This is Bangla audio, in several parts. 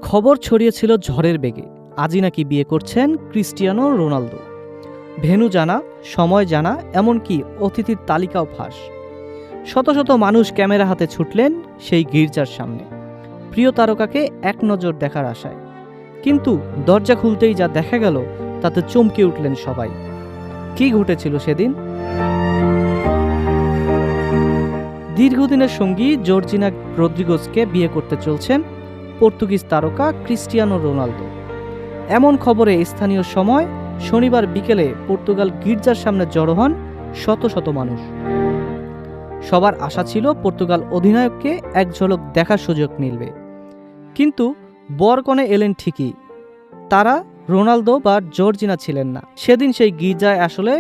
খবর ছড়িয়েছিল ঝড়ের বেগে, আজই নাকি বিয়ে করছেন ক্রিস্টিয়ানো রোনালদো। ভেন্যু জানা, সময় জানা, এমনকি অতিথির তালিকাও ফাঁস। শত শত মানুষ ক্যামেরা হাতে ছুটলেন সেই গির্জার সামনে, প্রিয় তারকাকে এক নজর দেখার আশায়। কিন্তু দরজা খুলতেই যা দেখা গেল তাতে চমকে উঠলেন সবাই। কি ঘটেছিল সেদিন? দীর্ঘদিনের সঙ্গী জর্জিনা রদ্রিগেজকে বিয়ে করতে চলছেন পর্তুগিজ তারকা ক্রিস্টিয়ানো রোনালদো। এমন খবরে স্থানীয় সময় শনিবার বিকেলে পর্তুগাল গির্জার সামনে জড়ো হন শত শত মানুষ। সবার আশা ছিল পর্তুগাল অধিনায়ককে এক ঝলক দেখার সুযোগ মিলবে। কিন্তু বরকনে এলেন ঠিকই, তারা রোনালদো বা জর্জিনা ছিলেন না। সেদিন সেই গির্জায় আসলে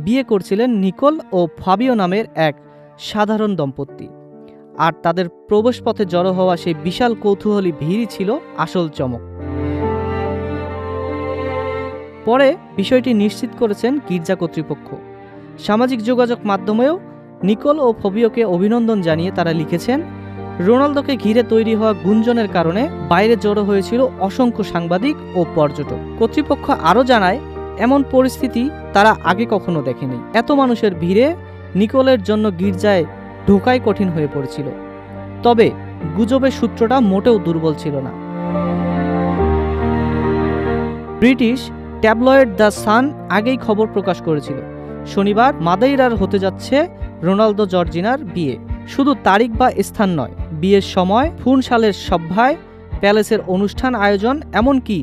বিয়ে করছিলেন নিকোল ও ফাবিও নামের এক সাধারণ দম্পতি। আর তাদের প্রবেশপথে জড়ো হওয়া সেই বিশাল কৌতূহলী ভিড়ই ছিল আসল চমক। পরে বিষয়টি নিশ্চিত করেছেন গির্জা কর্তৃপক্ষ। সামাজিক যোগাযোগ মাধ্যমেও নিকোল ও ফাবিওকে অভিনন্দন জানিয়ে তারা লিখেছেন, রোনালদোকে ঘিরে তৈরি হওয়া গুঞ্জনের কারণে বাইরে জড়ো হয়েছিল অসংখ্য সাংবাদিক ও পর্যটক। কর্তৃপক্ষ আরও জানায়, এমন পরিস্থিতি তারা আগে কখনো দেখেনি। এত মানুষের ভিড়ে নিকোলের জন্য গির্জায় ঢোকাই কঠিন হয়ে পড়েছিল। তবে গুজবের সূত্রটা মোটেও দুর্বল ছিল না। ব্রিটিশ ট্যাবলয়েড দ্য সান আগেই খবর প্রকাশ করেছিল, শনিবার মাদেইরার হতে যাচ্ছে রোনালদো জর্জিনার বিয়ে। শুধু তারিখ বা স্থান নয়, বিয়ের সময়, ফুনসালের সভায়, প্যালেসের অনুষ্ঠান আয়োজন, এমনকি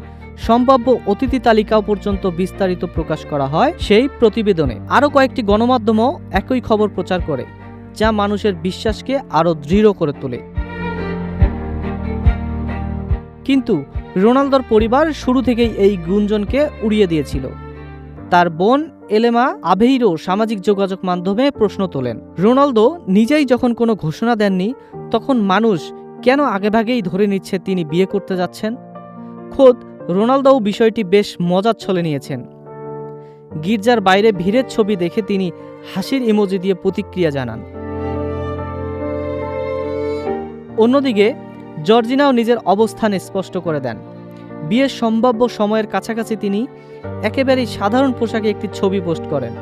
সম্ভাব্য অতিথি তালিকাও পর্যন্ত বিস্তারিত প্রকাশ করা হয় সেই প্রতিবেদনে। আরও কয়েকটি গণমাধ্যমও একই খবর প্রচার করে, যা মানুষের বিশ্বাসকে আরও দৃঢ় করে তোলে। কিন্তু রোনালদোর পরিবার শুরু থেকেই এই গুঞ্জনকে উড়িয়ে দিয়েছিল। তার বোন এলেমা আভেইরো সামাজিক যোগাযোগ মাধ্যমে প্রশ্ন তোলেন, রোনালদো নিজেই যখন কোনো ঘোষণা দেননি, তখন মানুষ কেন আগেভাগেই ধরে নিচ্ছে তিনি বিয়ে করতে যাচ্ছেন? খোদ রোনালদোও বিষয়টি বেশ মজার ছলে নিয়েছেন। গির্জার বাইরে ভিড়ের ছবি দেখে তিনি হাসির ইমোজি দিয়ে প্রতিক্রিয়া জানান। অন্যদিকে জর্জিনাও নিজের অবস্থান স্পষ্ট করে দেন। বিয়ের সম্ভাব্য সময়ের কাছাকাছি তিনি একেবারেই সাধারণ পোশাকে একটি ছবি পোস্ট করেন,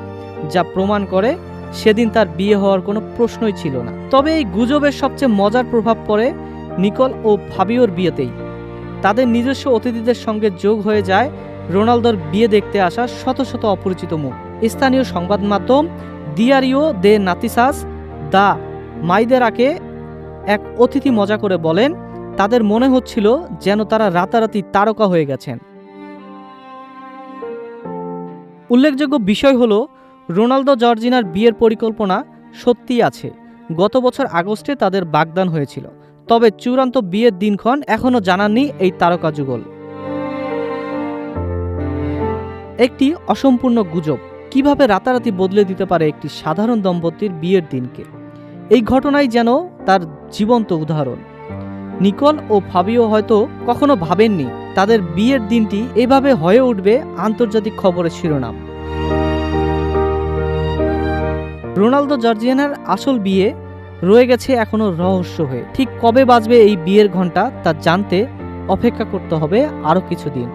যা প্রমাণ করে সেদিন তার বিয়ে হওয়ার কোনো প্রশ্নই ছিল না। তবে এই গুজবের সবচেয়ে মজার প্রভাব পড়ে নিকোল ও ফাবিওর বিয়েতেই। তাদের নিজস্ব অতিথিদের সঙ্গে যোগ হয়ে যায় রোনালদোর বিয়ে দেখতে আসা শত শত অপরিচিত মুখ। স্থানীয় সংবাদ মাধ্যম দিয়ারিও দে নাতিসাস দা মাইদেরাকে এক অতিথি মজা করে বলেন, তাদের মনে হচ্ছিল যেন তারা রাতারাতি তারকা হয়ে গেছেন। উল্লেখযোগ্য বিষয় হলো, রোনালদো জর্জিনার বিয়ের পরিকল্পনা সত্যিই আছে। গত বছর আগস্টে তাদের বাগদান হয়েছিল, তবে চূড়ান্ত বিয়ের দিনক্ষণ এখনও জানাননি এই তারকা যুগল। একটি অসম্পূর্ণ গুজব কিভাবে রাতারাতি বদলে দিতে পারে একটি সাধারণ দম্পতির বিয়ের দিনকে। এই ঘটনাই যেন তার জীবন্ত উদাহরণ। নিকোল ও ফাবিও হয়তো কখনো ভাবেননি তাদের বিয়ের দিনটি এভাবে হয়ে উঠবে আন্তর্জাতিক খবরের শিরোনাম। রোনালদো জর্জিনার আসল বিয়ে রয়ে গেছে এখনো রহস্য হয়ে। ঠিক কবে বাজবে এই বিয়ের ঘণ্টা তা জানতে অপেক্ষা করতে হবে আরও কিছুদিন।